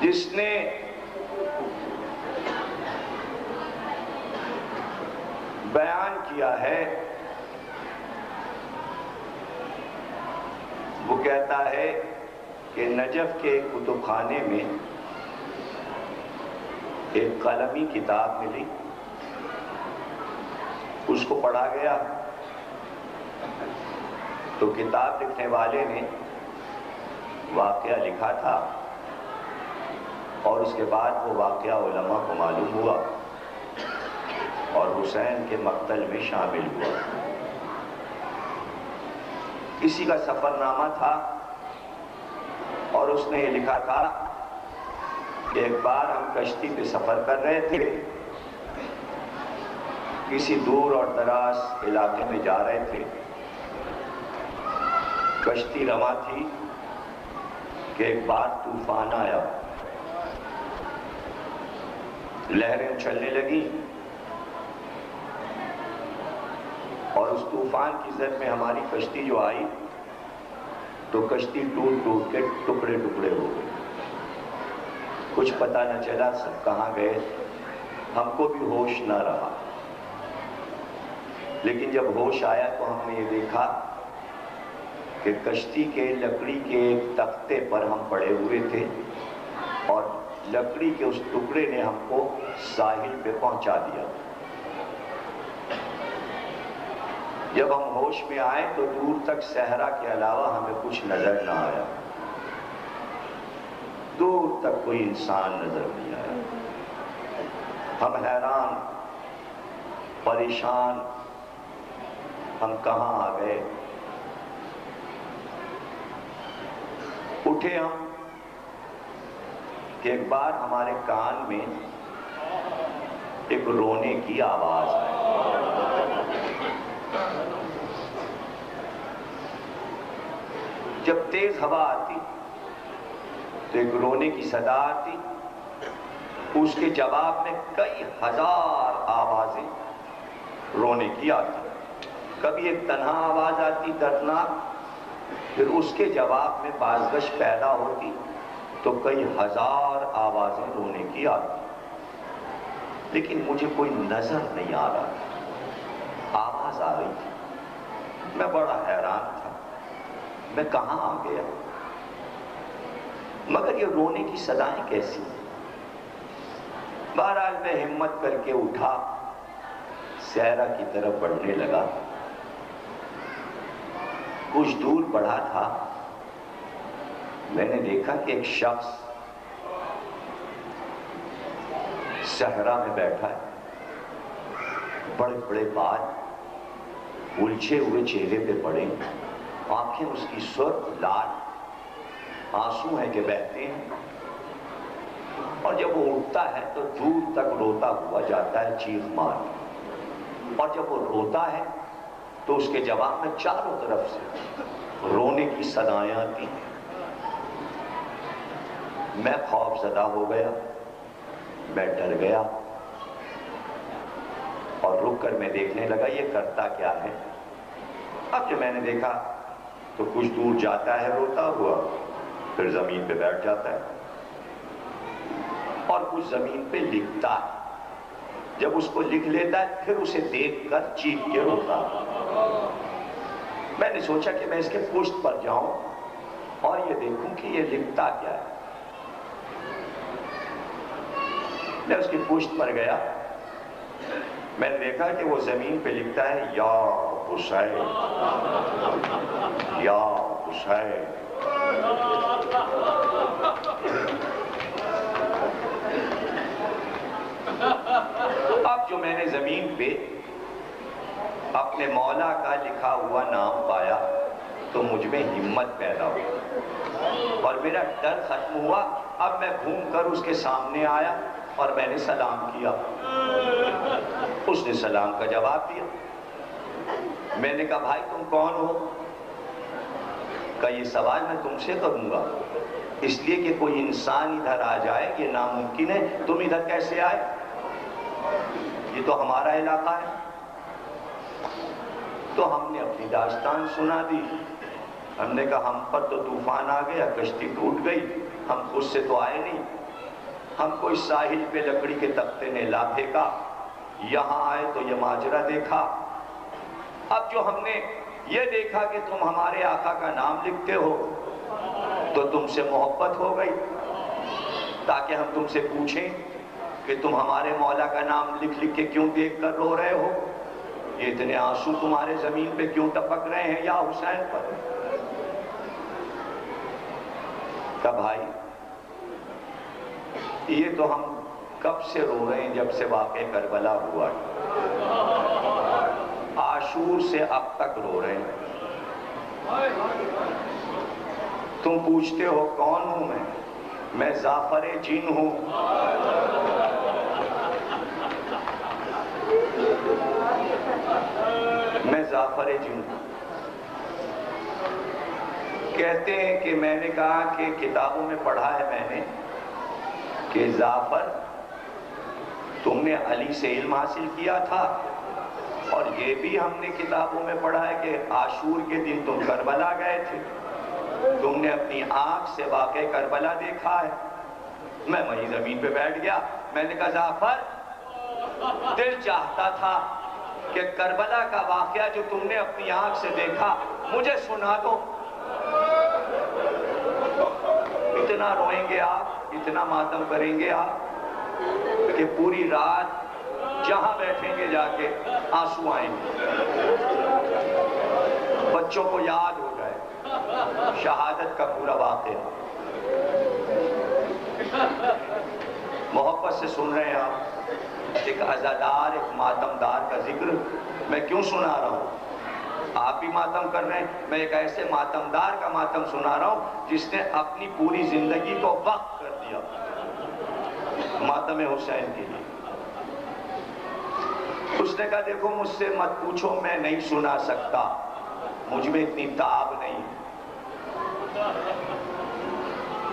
جس نے بیان کیا ہے وہ کہتا ہے کہ نجف کے کتب خانے میں ایک قلمی کتاب ملی، اس کو پڑھا گیا تو کتاب لکھنے والے نے واقعہ لکھا تھا اور اس کے بعد وہ واقعہ علماء کو معلوم ہوا اور حسین کے مقتل میں شامل ہوا۔ کسی کا سفر نامہ تھا اور اس نے یہ لکھا تھا کہ ایک بار ہم کشتی پہ سفر کر رہے تھے، کسی دور اور دراز علاقے میں جا رہے تھے، کشتی رواں تھی کہ ایک بار طوفان آیا، لہریں اچھلنے لگی اور اس طوفان کی زد میں ہماری کشتی جو آئی تو کشتی ٹوٹ ٹوٹ کے ٹکڑے ٹکڑے ہو گئے، کچھ پتہ نہ چلا سب کہاں گئے، ہم کو بھی ہوش نہ رہا۔ لیکن جب ہوش آیا تو ہم نے یہ دیکھا کہ کشتی کے لکڑی کے ایک تختے پر ہم پڑے ہوئے تھے اور لکڑی کے اس ٹکڑے نے ہم کو ساحل پہ پہنچا دیا۔ جب ہم ہوش میں آئے تو دور تک صحرا کے علاوہ ہمیں کچھ نظر نہ آیا، دور تک کوئی انسان نظر نہیں آیا۔ ہم حیران پریشان، ہم کہاں آ گئے؟ اٹھے ہم کہ ایک بار ہمارے کان میں ایک رونے کی آواز آئی۔ جب تیز ہوا آتی تو ایک رونے کی صدا آتی، اس کے جواب میں کئی ہزار آوازیں رونے کی آتی، کبھی ایک تنہا آواز آتی دردناک، پھر اس کے جواب میں بازگش پیدا ہوتی تو کئی ہزار آوازیں رونے کی آتی، لیکن مجھے کوئی نظر نہیں آ رہا تھا، آواز آ رہی تھی، میں بڑا حیران تھا، میں کہاں آ گیا؟ مگر یہ رونے کی صدائیں کیسی؟ بہرحال میں ہمت کر کے اٹھا، صحرا کی طرف بڑھنے لگا۔ کچھ دور بڑھا تھا، میں نے دیکھا کہ ایک شخص صحرا میں بیٹھا ہے، بڑے بڑے بال الجھے ہوئے چہرے پہ پڑے، آنکھیں اس کی سرخ لال، آنسو ہیں کہ بہتے ہیں، اور جب وہ اٹھتا ہے تو دور تک روتا ہوا جاتا ہے چیخ مار، اور جب وہ روتا ہے تو اس کے جواب میں چاروں طرف سے رونے کی صدائیں آتی۔ میں خوف زدہ ہو گیا، میں ڈر گیا اور رک کر میں دیکھنے لگا یہ کرتا کیا ہے۔ اب جب میں نے دیکھا تو کچھ دور جاتا ہے روتا ہوا، پھر زمین پہ بیٹھ جاتا ہے اور کچھ زمین پہ لکھتا ہے، جب اس کو لکھ لیتا ہے پھر اسے دیکھ کر چیخ کے روتا۔ میں نے سوچا کہ میں اس کے پشت پر جاؤں اور یہ دیکھوں کہ یہ لکھتا کیا ہے۔ میں اس کی پشت پر گیا، میں نے دیکھا کہ وہ زمین پہ لکھتا ہے یا حسین، یا حسین۔ اب جو میں نے زمین پہ اپنے مولا کا لکھا ہوا نام پایا تو مجھ میں ہمت پیدا ہوئی اور میرا ڈر ختم ہوا۔ اب میں گھوم کر اس کے سامنے آیا اور میں نے سلام کیا، اس نے سلام کا جواب دیا۔ میں نے کہا بھائی تم کون ہو؟ کہ یہ سوال میں تم سے کروں گا، اس لیے کہ کوئی انسان ادھر آ جائے یہ ناممکن ہے، تم ادھر کیسے آئے؟ یہ تو ہمارا علاقہ ہے۔ تو ہم نے اپنی داستان سنا دی، ہم نے کہا ہم پر تو طوفان آ گیا، کشتی ٹوٹ گئی، ہم خود سے تو آئے نہیں، ہم کو اس ساحل پہ لکڑی کے تختے نے لا پھینکا، یہاں آئے تو یہ ماجرا دیکھا۔ اب جو ہم نے یہ دیکھا کہ تم ہمارے آقا کا نام لکھتے ہو تو تم سے محبت ہو گئی، تاکہ ہم تم سے پوچھیں کہ تم ہمارے مولا کا نام لکھ لکھ کے کیوں دیکھ کر رو رہے ہو؟ یہ اتنے آنسو تمہارے زمین پہ کیوں ٹپک رہے ہیں یا حسین پر؟ کہ بھائی یہ تو ہم کب سے رو رہے ہیں، جب سے واقعہ کربلا ہوا ہے، عاشور سے اب تک رو رہے ہیں۔ تم پوچھتے ہو کون ہوں میں زعفر جن ہوں۔ میں زعفر جن ہوں۔ کہتے ہیں کہ میں نے کہا کہ کتابوں میں پڑھا ہے میں نے کہ زعفر تم نے علی سے علم حاصل کیا تھا، اور یہ بھی ہم نے کتابوں میں پڑھا ہے کہ عاشور کے دن تم کربلا گئے تھے، تم نے اپنی آنکھ سے واقع کربلا دیکھا ہے۔ میں وہیں زمین پہ بیٹھ گیا، میں نے کہا زعفر دل چاہتا تھا کہ کربلا کا واقعہ جو تم نے اپنی آنکھ سے دیکھا مجھے سنا دو۔ اتنا روئیں گے آپ، اتنا ماتم کریں گے آپ کہ پوری رات جہاں بیٹھیں گے جا کے آنسو آئیں گے۔ بچوں کو یاد ہو جائے شہادت کا پورا واقعہ۔ محبت سے سن رہے ہیں آپ، ایک عزادار، ایک ماتمدار کا ذکر میں کیوں سنا رہا ہوں؟ آپ بھی ماتم کر رہے ہیں، میں ایک ایسے ماتمدار کا ماتم سنا رہا ہوں جس نے اپنی پوری زندگی کو وقف کر دیا ماتم حسین کے لیے۔ اس نے کہا دیکھو مجھ سے مت پوچھو، میں نہیں سنا سکتا، مجھ میں اتنی تاب نہیں۔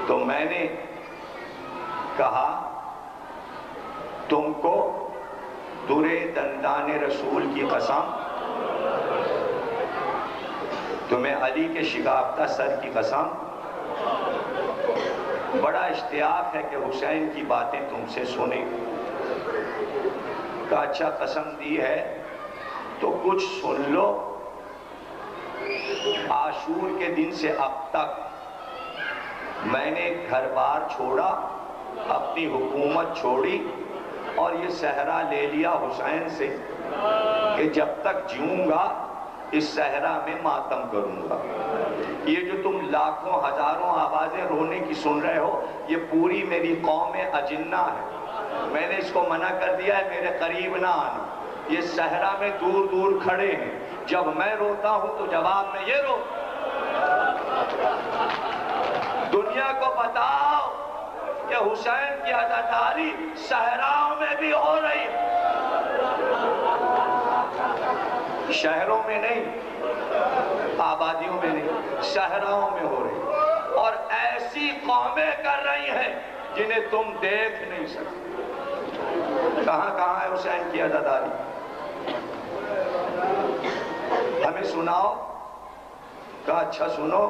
تو میں نے کہا تم کو درے دندان رسول کی قسم، تمہیں علی کے شگافتہ سر کی قسم، بڑا اشتیاق ہے کہ حسین کی باتیں تم سے سنیں۔ کا اچھا قسم دی ہے تو کچھ سن لو۔ عاشور کے دن سے اب تک میں نے گھر بار چھوڑا، اپنی حکومت چھوڑی، اور یہ صحرا لے لیا حسین سے کہ جب تک جیوں گا اس صحرا میں ماتم کروں گا۔ یہ جو تم لاکھوں ہزاروں آوازیں رونے کی سن رہے ہو، یہ پوری میری قوم اجنہ ہے۔ میں نے اس کو منع کر دیا ہے میرے قریب نہ آنا۔ یہ صحرا میں دور دور کھڑے ہیں، جب میں روتا ہوں تو جواب میں یہ رو۔ دنیا کو بتاؤ کہ حسین کی عزاداری صحراؤں میں بھی ہو رہی ہے، شہروں میں نہیں، آبادیوں میں نہیں، صحراؤں میں ہو رہی، اور ایسی قومیں کر رہی ہیں جنہیں تم دیکھ نہیں سکتے۔ کہاں کہاں ہے حسین کی عزاداری؟ ہمیں سناؤ۔ کہا اچھا سنو،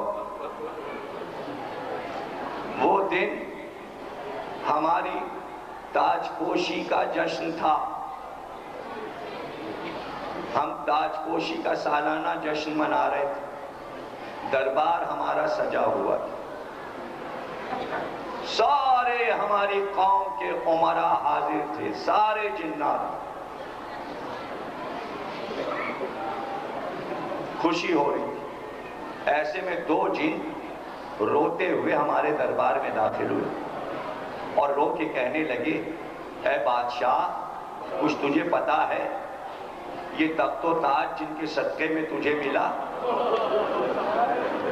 وہ دن ہماری تاج پوشی کا جشن تھا۔ ہم تاج پوشی کا سالانہ جشن منا رہے تھے، دربار ہمارا سجا ہوا تھا، سارے ہماری قوم کے امراء حاضر تھے، سارے جنات، خوشی ہو رہی تھی۔ ایسے میں دو جن روتے ہوئے ہمارے دربار میں داخل ہوئے اور رو کے کہنے لگے اے بادشاہ، کچھ تجھے پتا ہے یہ تخت و تاج جن کے صدقے میں تجھے ملا،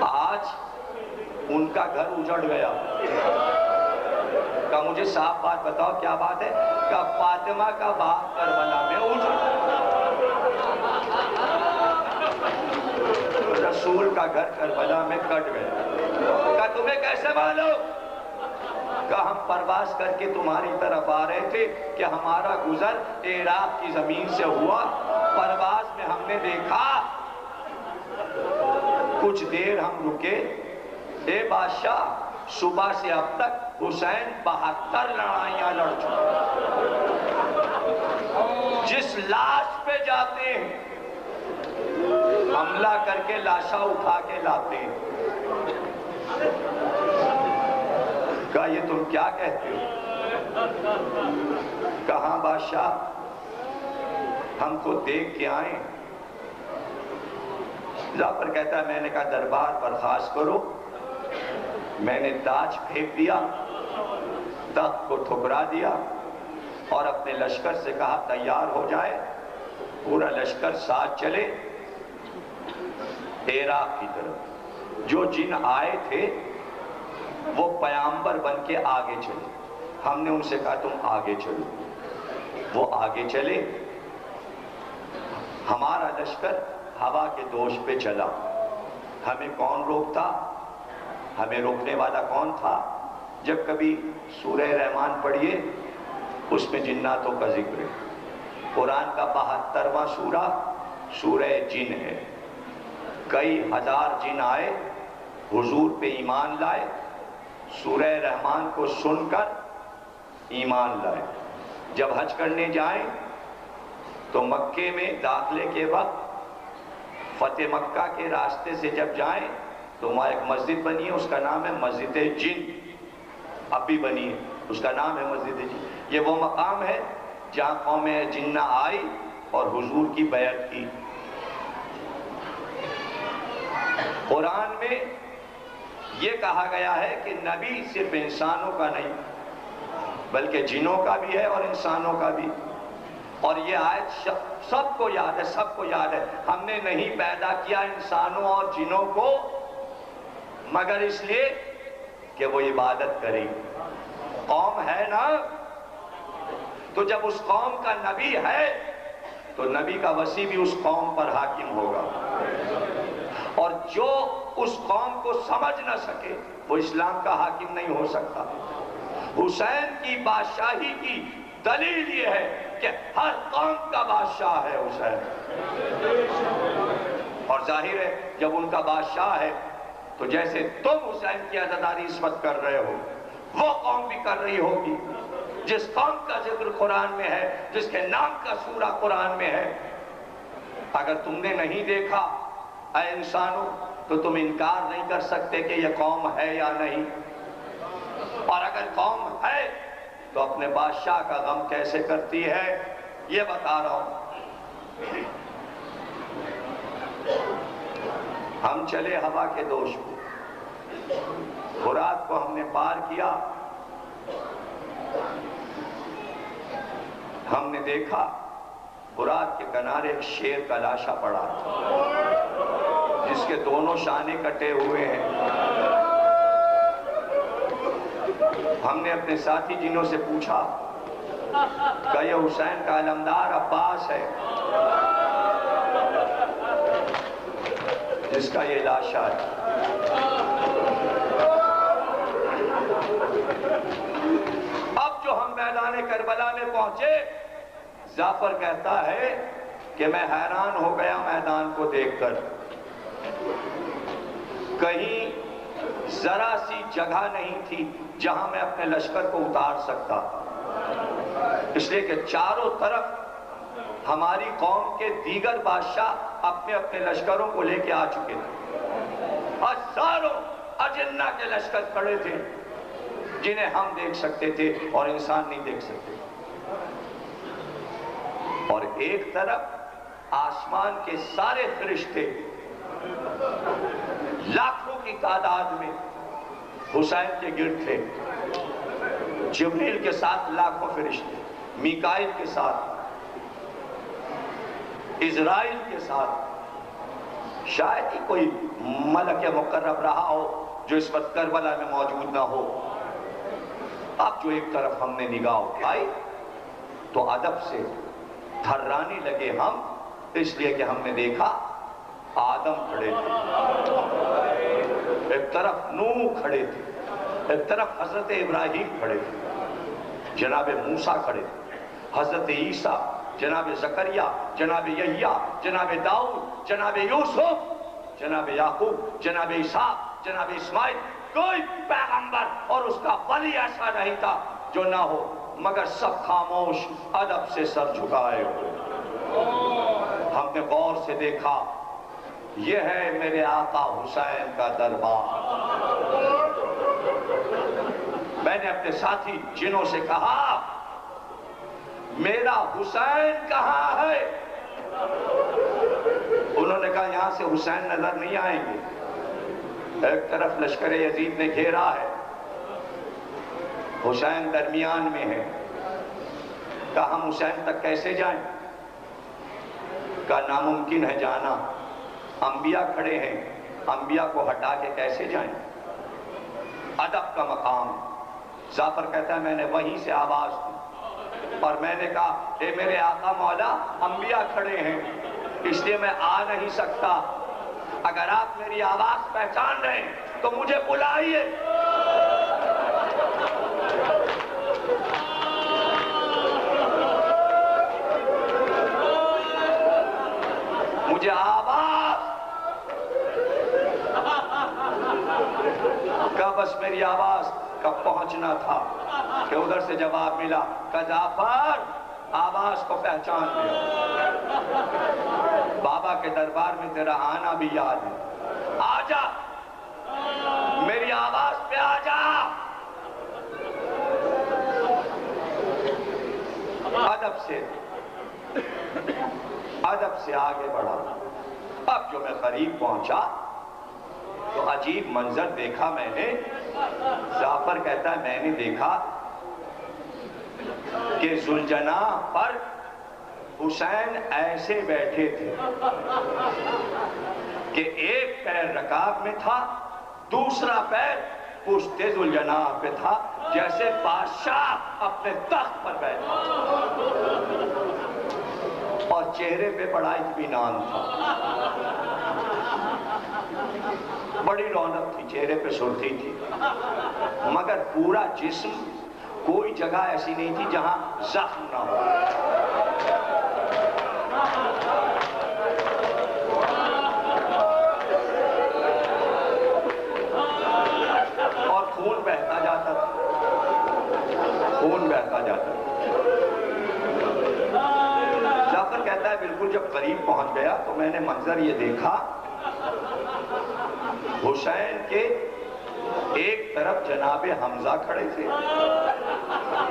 آج ان کا گھر اجڑ گیا۔ کہا مجھے صاف بات بتاؤ کیا بات ہے؟ کہا فاطمہ کا باغ کربلا میں اجڑ، رسول کا گھر کربلا میں کٹ گیا۔ کہا تمہیں کیسے معلوم؟ کہ ہم پرواز کر کے تمہاری طرف آ رہے تھے کہ ہمارا گزر عراق کی زمین سے ہوا، پرواز میں ہم نے دیکھا، کچھ دیر ہم رکے، اے بادشاہ صبح سے اب تک حسین 72 لڑائیاں لڑ چکے. جس لاش پہ جاتے ہیں حملہ کر کے لاشا اٹھا کے لاتے ہیں. کہا یہ تم کیا کہتے ہو؟ کہاں بادشاہ ہم کو دیکھ کے آئیں. جعفر کہتا ہے میں نے کہا دربار برخاست کرو. میں نے تاج پھینک دیا, تخت کو ٹھکرا دیا اور اپنے لشکر سے کہا تیار ہو جائے. پورا لشکر ساتھ چلے عراق کی طرف. جو جن آئے تھے وہ پیامبر بن کے آگے چلے. ہم نے ان سے کہا تم آگے چلو. وہ آگے چلے. ہمارا لشکر ہوا کے دوش پہ چلا. ہمیں کون روکتا؟ ہمیں روکنے والا کون تھا؟ جب کبھی سورہ رحمان پڑھیے اس میں جناتوں کا ذکر ہے. قرآن کا 72واں سورہ سورہ جن ہے. کئی ہزار جن آئے, حضور پہ ایمان لائے, سورہ رحمان کو سن کر ایمان لائے. جب حج کرنے جائیں تو مکے میں داخلے کے وقت فتح مکہ کے راستے سے جب جائیں تو وہاں ایک مسجد بنی ہے, اس کا نام ہے مسجد جن. اب بھی بنی ہے, اس کا نام ہے مسجد جن. یہ وہ مقام ہے جہاں قوم جنہ آئی اور حضور کی بیعت کی. قرآن میں یہ کہا گیا ہے کہ نبی صرف انسانوں کا نہیں بلکہ جنوں کا بھی ہے اور انسانوں کا بھی. اور یہ آیت سب کو یاد ہے, سب کو یاد ہے. ہم نے نہیں پیدا کیا انسانوں اور جنوں کو مگر اس لیے کہ وہ عبادت کریں. قوم ہے نا, تو جب اس قوم کا نبی ہے تو نبی کا وصی بھی اس قوم پر حاکم ہوگا. اور جو اس قوم کو سمجھ نہ سکے وہ اسلام کا حاکم نہیں ہو سکتا. حسین کی بادشاہی کی دلیل یہ ہے کہ ہر قوم کا بادشاہ ہے حسین. اور ظاہر ہے جب ان کا بادشاہ ہے تو جیسے تم حسین کی عزاداری اس وقت کر رہے ہو وہ قوم بھی کر رہی ہوگی. جس قوم کا ذکر قرآن میں ہے, جس کے نام کا سورہ قرآن میں ہے, اگر تم نے نہیں دیکھا اے انسانوں تو تم انکار نہیں کر سکتے کہ یہ قوم ہے یا نہیں. اور اگر قوم ہے تو اپنے بادشاہ کا غم کیسے کرتی ہے یہ بتا رہا ہوں. ہم چلے ہوا کے دوش پہ. فرات کو ہم نے پار کیا. ہم نے دیکھا فرات کے کنارے ایک شیر کا لاشا پڑا تھا جس کے دونوں شانے کٹے ہوئے ہیں. ہم نے اپنے ساتھی جنوں سے پوچھا کہ یہ حسین کا علمدار عباس ہے جس کا یہ لاشا ہے. اب جو ہم میدان کربلا میں پہنچے جعفر کہتا ہے کہ میں حیران ہو گیا میدان کو دیکھ کر. کہیں ذرا سی جگہ نہیں تھی جہاں میں اپنے لشکر کو اتار سکتا, اس لیے کہ چاروں طرف ہماری قوم کے دیگر بادشاہ اپنے اپنے لشکروں کو لے کے آ چکے تھے. ہزاروں اجنہ کے لشکر کھڑے تھے جنہیں ہم دیکھ سکتے تھے اور انسان نہیں دیکھ سکتے. اور ایک طرف آسمان کے سارے فرشتے لاکھوں کی تعداد میں حسین کے گرد تھے. جبریل کے ساتھ لاکھوں فرشتے, میکائیل کے ساتھ, اسرائیل کے ساتھ. شاید ہی کوئی ملک مقرب رہا ہو جو اس وقت کربلا میں موجود نہ ہو. اب جو ایک طرف ہم نے نگاہ اٹھائی تو ادب سے تھرانے لگے ہم, اس لیے کہ ہم نے دیکھا آدم کھڑے تھے, ایک طرف نوح کھڑے تھے, ایک طرف حضرت ابراہیم کھڑے تھے, جناب موسیٰ کھڑے تھے, حضرت عیسیٰ, جناب زکریا, جناب یحییٰ, جناب داؤد, جناب یوسف, جناب یعقوب, جناب عیسیٰ, جناب اسماعیل کوئی پیغمبر اور اس کا ولی ایسا نہیں تھا جو نہ ہو مگر سب خاموش ادب سے سر جھکائے ہو۔ ہم نے غور سے دیکھا یہ ہے میرے آقا حسین کا دربار۔ میں نے اپنے ساتھی جنوں سے کہا میرا حسین کہاں ہے؟ انہوں نے کہا یہاں سے حسین نظر نہیں آئیں گے، ایک طرف لشکر یزید نے گھیرا ہے، حسین درمیان میں ہے۔ کہا ہم حسین تک کیسے جائیں؟ کہا ناممکن ہے جانا، انبیاء کھڑے ہیں، انبیاء کو ہٹا کے کیسے جائیں؟ ادب کا مقام۔ جعفر کہتا ہے میں نے وہیں سے آواز دی اور میں نے کہا اے میرے آقا مولا انبیاء کھڑے ہیں اس لیے میں آ نہیں سکتا، اگر آپ میری آواز پہچان رہے ہیں تو مجھے بلائیے۔ مجھے آواز کا بس میری آواز کا پہنچنا تھا کہ ادھر سے جواب ملا کہ جعفر آواز کو پہچان لیا، بابا کے دربار میں تیرا آنا بھی یاد ہے، آ جا میری آواز پہ آ جا۔ ادب سے آگے بڑھا۔ اب جو میں قریب پہنچا تو عجیب منظر دیکھا میں نے۔ جعفر کہتا ہے میں نے دیکھا کہ ذوالجناح پر حسین ایسے بیٹھے تھے کہ ایک پیر رکاب میں تھا، دوسرا پیر پشت ذوالجناح پہ تھا، جیسے بادشاہ اپنے تخت پر بیٹھا اور چہرے پہ بڑا اطمینان تھا، بڑی رونق تھی، چہرے پہ سرخی تھی، مگر پورا جسم کوئی جگہ ایسی نہیں تھی جہاں زخم نہ ہو۔ اور خون بہتا جاتا تھا، خون بہتا جاتا تھا۔ جعفر کہتا ہے بالکل جب قریب پہنچ گیا تو میں نے منظر یہ دیکھا، حسین کے ایک طرف جناب حمزہ کھڑے تھے،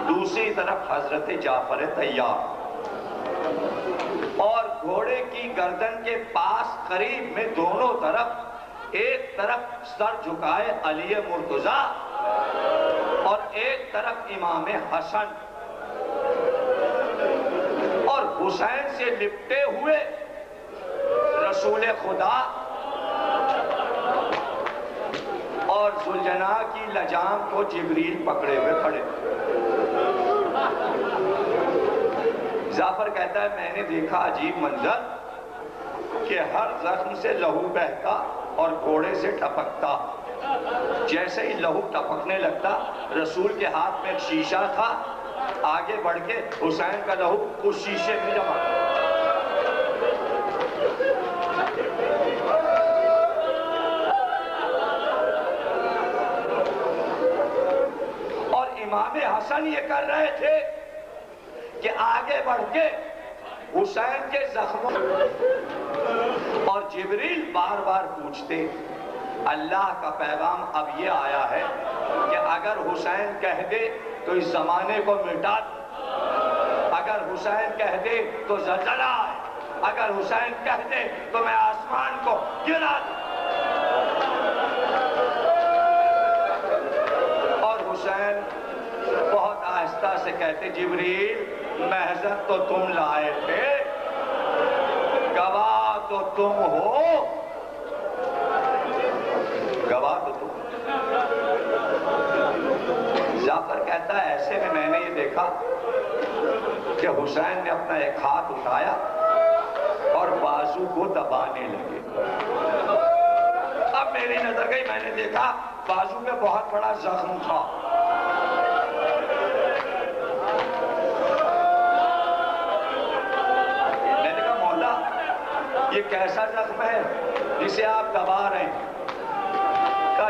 دوسری طرف حضرت جعفر طیار، اور گھوڑے کی گردن کے پاس قریب میں دونوں طرف ایک طرف سر جھکائے علی مرتضیٰ اور ایک طرف امام حسن، اور حسین سے لپٹے ہوئے رسول خدا اور ذوالجناح کی لجام کو جبریل پکڑے ہوئے کھڑے۔ جعفر کہتا ہے میں نے دیکھا عجیب منظر کہ ہر زخم سے لہو بہتا اور گھوڑے سے ٹپکتا، جیسے ہی لہو ٹپکنے لگتا رسول کے ہاتھ میں ایک شیشہ تھا، آگے بڑھ کے حسین کا لہو اس شیشے میں جمع۔ اور امام حسن یہ کر رہے تھے کہ آگے بڑھ کے حسین کے زخموں، اور جبریل بار بار پوچھتے اللہ کا پیغام اب یہ آیا ہے کہ اگر حسین کہہ دے تو اس زمانے کو مٹا دے، اگر حسین کہہ دے تو زلزلہ آئے، اگر حسین کہہ دے تو میں آسمان کو گرا دوں۔ اور حسین بہت آہستہ سے کہتے جبریل محضر تو تم لائے تھے، گواہ تو تم ہو، گواہ تو تم۔ جعفر کہتا ہے ایسے میں نے یہ دیکھا کہ حسین نے اپنا ایک ہاتھ اٹھایا اور بازو کو دبانے لگے۔ اب میری نظر گئی، میں نے دیکھا بازو پہ بہت بڑا زخم تھا۔ میں نے کہا مولا یہ کیسا زخم ہے جسے آپ دبا رہے ہیں؟ کہا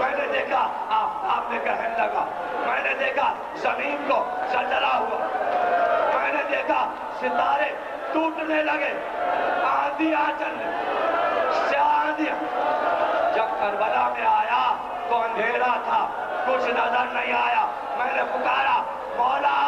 میں نے دیکھا آپ نے کہنے لگا، میں نے دیکھا زمین کو زلزلہ ہوا، میں نے دیکھا ستارے ٹوٹنے لگے، آندھیاں چلنے، آندھیاں۔ جب کربلا میں آیا تو اندھیرا تھا، کچھ نظر نہیں آیا، میں نے پکارا مولا